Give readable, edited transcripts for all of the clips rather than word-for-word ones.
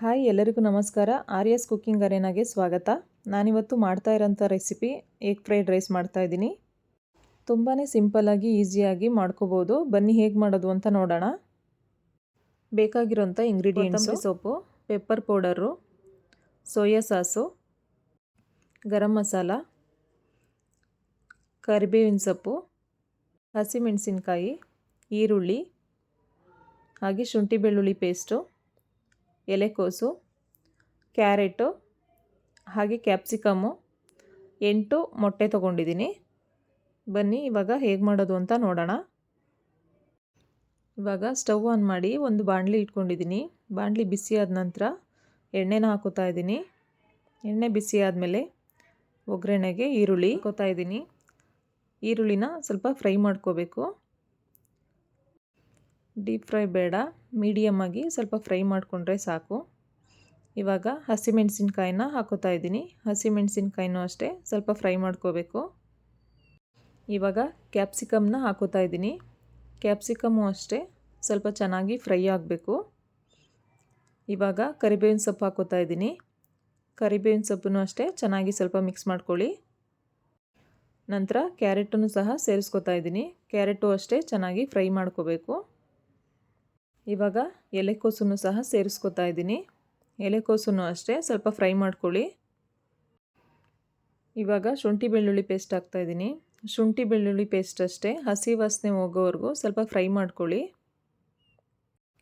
Hi ಎಲ್ಲರಿಗೂ ನಮಸ್ಕಾರ. Aryas cooking ಅರೇನಾಗೆ ಸ್ವಾಗತ. ನಾನಿವತ್ತು ಮಾಡ್ತಾ ಇರೋಂಥ ರೆಸಿಪಿ ಎಗ್ ಫ್ರೈಡ್ ರೈಸ್ ಮಾಡ್ತಾ ಇದ್ದೀನಿ. ತುಂಬಾ ಸಿಂಪಲ್ಲಾಗಿ ಈಸಿಯಾಗಿ ಮಾಡ್ಕೋಬೋದು. ಬನ್ನಿ ಹೇಗೆ ಮಾಡೋದು ಅಂತ ನೋಡೋಣ. ಬೇಕಾಗಿರೋಂಥ ಇಂಗ್ರೀಡಿಯೆಂಟ್ಸು: ಸೊಪ್ಪು, pepper powder, soya sauce, garam masala, ಕರಿಬೇವಿನ ಸೊಪ್ಪು, ಹಸಿಮೆಣಸಿನ್ಕಾಯಿ, ಈರುಳ್ಳಿ, ಹಾಗೆ ಶುಂಠಿ ಬೆಳ್ಳುಳ್ಳಿ ಪೇಸ್ಟು, ಎಲೆಕೋಸು, ಕ್ಯಾರೆಟು, ಹಾಗೆ ಕ್ಯಾಪ್ಸಿಕಮ್ಮು, 8 ಮೊಟ್ಟೆ ತೊಗೊಂಡಿದ್ದೀನಿ. ಬನ್ನಿ ಇವಾಗ ಹೇಗೆ ಮಾಡೋದು ಅಂತ ನೋಡೋಣ. ಇವಾಗ ಸ್ಟವ್ ಆನ್ ಮಾಡಿ ಒಂದು ಬಾಣಲಿ ಇಟ್ಕೊಂಡಿದ್ದೀನಿ. ಬಾಣಲಿ ಬಿಸಿ ಆದ ನಂತರ ಎಣ್ಣೆನ ಹಾಕೋತಾ ಇದ್ದೀನಿ. ಎಣ್ಣೆ ಬಿಸಿ ಆದಮೇಲೆ ಒಗ್ಗರಣೆಗೆ ಈರುಳ್ಳಿ ಹಾಕೋತಾ ಇದ್ದೀನಿ. ಈರುಳ್ಳಿನ ಸ್ವಲ್ಪ ಫ್ರೈ ಮಾಡ್ಕೋಬೇಕು. ಡೀಪ್ ಫ್ರೈ ಬೇಡ, ಮೀಡಿಯಮ್ ಆಗಿ ಸ್ವಲ್ಪ ಫ್ರೈ ಮಾಡಿಕೊಂಡ್ರೆ ಸಾಕು. ಇವಾಗ ಹಸಿಮೆಣಸಿನ್ಕಾಯಿನ ಹಾಕೋತಾ ಇದ್ದೀನಿ. ಹಸಿಮೆಣಸಿನ್ಕಾಯಿನೂ ಅಷ್ಟೇ ಸ್ವಲ್ಪ ಫ್ರೈ ಮಾಡ್ಕೋಬೇಕು. ಇವಾಗ ಕ್ಯಾಪ್ಸಿಕಮ್ನ ಹಾಕೋತಾ ಇದ್ದೀನಿ. ಕ್ಯಾಪ್ಸಿಕಮ್ಮು ಅಷ್ಟೇ ಸ್ವಲ್ಪ ಚೆನ್ನಾಗಿ ಫ್ರೈ ಆಗಬೇಕು. ಇವಾಗ ಕರಿಬೇವಿನ ಸೊಪ್ಪು ಹಾಕೋತಾ ಇದ್ದೀನಿ. ಕರಿಬೇವಿನ ಸೊಪ್ಪನ್ನು ಅಷ್ಟೇ ಚೆನ್ನಾಗಿ ಸ್ವಲ್ಪ ಮಿಕ್ಸ್ ಮಾಡ್ಕೊಳ್ಳಿ. ನಂತರ ಕ್ಯಾರೆಟನ್ನು ಸಹ ಸೇರಿಸ್ಕೊತಾ ಇದ್ದೀನಿ. ಕ್ಯಾರೆಟು ಅಷ್ಟೇ ಚೆನ್ನಾಗಿ ಫ್ರೈ ಮಾಡ್ಕೋಬೇಕು. ಇವಾಗ ಎಲೆಕೋಸನ್ನು ಸಹ ಸೇರಿಸ್ಕೊತಾ ಇದ್ದೀನಿ. ಎಲೆಕೋಸನ್ನು ಅಷ್ಟೇ ಸ್ವಲ್ಪ ಫ್ರೈ ಮಾಡ್ಕೊಳ್ಳಿ. ಇವಾಗ ಶುಂಠಿ ಬೆಳ್ಳುಳ್ಳಿ ಪೇಸ್ಟ್ ಹಾಕ್ತಾ ಇದ್ದೀನಿ. ಶುಂಠಿ ಬೆಳ್ಳುಳ್ಳಿ ಪೇಸ್ಟ್ ಅಷ್ಟೇ ಹಸಿ ವಾಸನೆ ಹೋಗೋವರೆಗೂ ಸ್ವಲ್ಪ ಫ್ರೈ ಮಾಡ್ಕೊಳ್ಳಿ.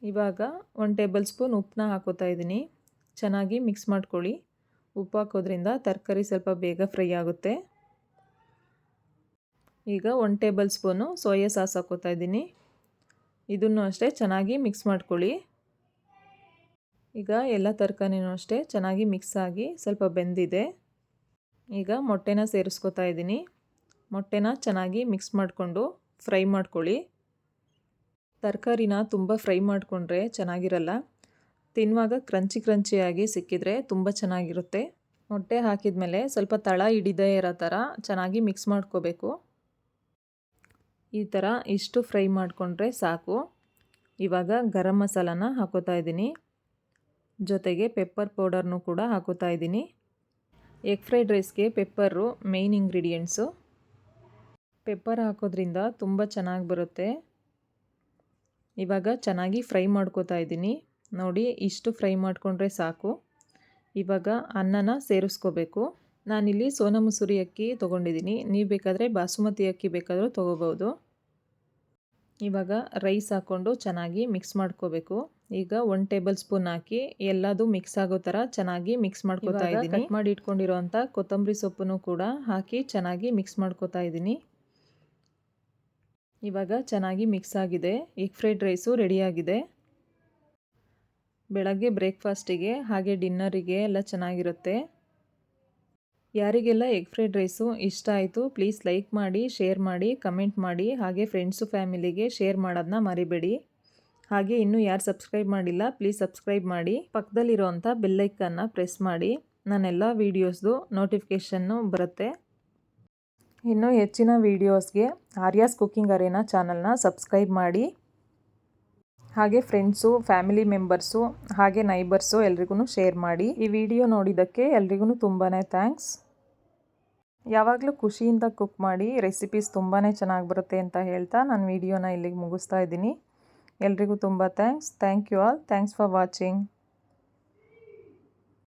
ಇವಾಗ 1 ಟೇಬಲ್ ಸ್ಪೂನ್ ಉಪ್ಪನ್ನ ಹಾಕೋತಾ ಇದ್ದೀನಿ. ಚೆನ್ನಾಗಿ ಮಿಕ್ಸ್ ಮಾಡ್ಕೊಳ್ಳಿ. ಉಪ್ಪು ಹಾಕೋದ್ರಿಂದ ತರಕಾರಿ ಸ್ವಲ್ಪ ಬೇಗ ಫ್ರೈ ಆಗುತ್ತೆ. ಈಗ 1 ಟೇಬಲ್ ಸ್ಪೂನು ಸೋಯಾ ಸಾಸ್ ಹಾಕೋತಾ ಇದ್ದೀನಿ. ಇದನ್ನು ಅಷ್ಟೇ ಚೆನ್ನಾಗಿ ಮಿಕ್ಸ್ ಮಾಡ್ಕೊಳ್ಳಿ. ಈಗ ಎಲ್ಲ ತರಕಾರಿನೂ ಅಷ್ಟೇ ಚೆನ್ನಾಗಿ ಮಿಕ್ಸ್ ಆಗಿ ಸ್ವಲ್ಪ ಬೆಂದಿದೆ. ಈಗ ಮೊಟ್ಟೆನ ಸೇರಿಸ್ಕೊತಾ ಇದ್ದೀನಿ. ಮೊಟ್ಟೆನ ಚೆನ್ನಾಗಿ ಮಿಕ್ಸ್ ಮಾಡಿಕೊಂಡು ಫ್ರೈ ಮಾಡ್ಕೊಳ್ಳಿ. ತರಕಾರಿನ ತುಂಬ ಫ್ರೈ ಮಾಡಿಕೊಂಡ್ರೆ ಚೆನ್ನಾಗಿರಲ್ಲ. ತಿನ್ನುವಾಗ ಕ್ರಂಚಿಯಾಗಿ ಸಿಕ್ಕಿದ್ರೆ ತುಂಬ ಚೆನ್ನಾಗಿರುತ್ತೆ. ಮೊಟ್ಟೆ ಹಾಕಿದ ಮೇಲೆ ಸ್ವಲ್ಪ ತಳ ಹಿಡಿದೇ ಇರೋ ಥರ ಚೆನ್ನಾಗಿ ಮಿಕ್ಸ್ ಮಾಡ್ಕೋಬೇಕು. ಈ ಥರ ಇಷ್ಟು ಫ್ರೈ ಮಾಡಿಕೊಂಡ್ರೆ ಸಾಕು. ಇವಾಗ ಗರಂ ಮಸಾಲಾನ ಹಾಕೋತಾ ಇದ್ದೀನಿ. ಜೊತೆಗೆ ಪೆಪ್ಪರ್ ಪೌಡರ್ನು ಕೂಡ ಹಾಕೋತಾ ಇದ್ದೀನಿ. ಎಗ್ ಫ್ರೈಡ್ ರೈಸ್ಗೆ ಪೆಪ್ಪರು ಮೇಯ್ನ್ ಇಂಗ್ರೀಡಿಯೆಂಟ್ಸು. ಪೆಪ್ಪರ್ ಹಾಕೋದ್ರಿಂದ ತುಂಬ ಚೆನ್ನಾಗಿ ಬರುತ್ತೆ. ಇವಾಗ ಚೆನ್ನಾಗಿ ಫ್ರೈ ಮಾಡ್ಕೋತಾ ಇದ್ದೀನಿ. ನೋಡಿ ಇಷ್ಟು ಫ್ರೈ ಮಾಡಿಕೊಂಡ್ರೆ ಸಾಕು. ಇವಾಗ ಅನ್ನನ ಸೇರಿಸ್ಕೋಬೇಕು. ನಾನಿಲ್ಲಿ ಸೋನಾ ಮಸೂರಿ ಅಕ್ಕಿ ತೊಗೊಂಡಿದ್ದೀನಿ. ನೀವು ಬೇಕಾದರೆ ಬಾಸುಮತಿ ಅಕ್ಕಿ ಬೇಕಾದರೂ ತೊಗೋಬೋದು. ಇವಾಗ ರೈಸ್ ಹಾಕ್ಕೊಂಡು ಚೆನ್ನಾಗಿ ಮಿಕ್ಸ್ ಮಾಡ್ಕೋಬೇಕು. ಈಗ 1 ಟೇಬಲ್ ಸ್ಪೂನ್ ಹಾಕಿ ಎಲ್ಲದೂ ಮಿಕ್ಸ್ ಆಗೋ ಥರ ಚೆನ್ನಾಗಿ ಮಿಕ್ಸ್ ಮಾಡ್ಕೋತಾ ಇದ್ದೀನಿ. ಕಟ್ ಮಾಡಿ ಇಟ್ಕೊಂಡಿರೋಂಥ ಕೊತ್ತಂಬರಿ ಸೊಪ್ಪನ್ನು ಕೂಡ ಹಾಕಿ ಚೆನ್ನಾಗಿ ಮಿಕ್ಸ್ ಮಾಡ್ಕೋತಾ ಇದ್ದೀನಿ. ಇವಾಗ ಚೆನ್ನಾಗಿ ಮಿಕ್ಸ್ ಆಗಿದೆ. ಎಗ್ ಫ್ರೈಡ್ ರೈಸು ರೆಡಿಯಾಗಿದೆ. ಬೆಳಗ್ಗೆ ಬ್ರೇಕ್ಫಾಸ್ಟಿಗೆ ಹಾಗೆ ಡಿನ್ನರಿಗೆ ಎಲ್ಲ ಚೆನ್ನಾಗಿರುತ್ತೆ. ಯಾರಿಗೆಲ್ಲ ಎಗ್ ಫ್ರೈಡ್ ರೈಸು ಇಷ್ಟ ಆಯಿತು ಪ್ಲೀಸ್ ಲೈಕ್ ಮಾಡಿ, ಶೇರ್ ಮಾಡಿ, ಕಮೆಂಟ್ ಮಾಡಿ, ಹಾಗೆ ಫ್ರೆಂಡ್ಸು ಫ್ಯಾಮಿಲಿಗೆ ಶೇರ್ ಮಾಡೋದನ್ನ ಮರಿಬೇಡಿ. ಹಾಗೆ ಇನ್ನೂ ಯಾರು ಸಬ್ಸ್ಕ್ರೈಬ್ ಮಾಡಿಲ್ಲ ಪ್ಲೀಸ್ ಸಬ್ಸ್ಕ್ರೈಬ್ ಮಾಡಿ. ಪಕ್ಕದಲ್ಲಿರೋಂಥ ಬೆಲ್ಲೈಕನ್ನ ಪ್ರೆಸ್ ಮಾಡಿ. ನನ್ನೆಲ್ಲ ವೀಡಿಯೋಸ್ದು ನೋಟಿಫಿಕೇಷನ್ನು ಬರುತ್ತೆ. ಇನ್ನೂ ಹೆಚ್ಚಿನ ವೀಡಿಯೋಸ್ಗೆ ಆರ್ಯಾಸ್ ಕುಕ್ಕಿಂಗ್ ಅರೇನಾ ಚಾನಲ್ನ ಸಬ್ಸ್ಕ್ರೈಬ್ ಮಾಡಿ. ಹಾಗೆ ಫ್ರೆಂಡ್ಸು, ಫ್ಯಾಮಿಲಿ ಮೆಂಬರ್ಸು, ಹಾಗೆ ನೈಬರ್ಸು ಎಲ್ರಿಗೂ ಶೇರ್ ಮಾಡಿ. ಈ ವಿಡಿಯೋ ನೋಡಿದ್ದಕ್ಕೆ ಎಲ್ರಿಗೂ ತುಂಬಾ ಥ್ಯಾಂಕ್ಸ್. ಯಾವಾಗಲೂ ಖುಷಿಯಿಂದ ಕುಕ್ ಮಾಡಿ. ರೆಸಿಪೀಸ್ ತುಂಬಾ ಚೆನ್ನಾಗಿ ಬರುತ್ತೆ ಅಂತ ಹೇಳ್ತಾ ನಾನು ವಿಡಿಯೋನ ಇಲ್ಲಿಗೆ ಮುಗಿಸ್ತಾ ಇದ್ದೀನಿ. ಎಲ್ರಿಗೂ ತುಂಬ thanks. Thank you all. Thanks for watching.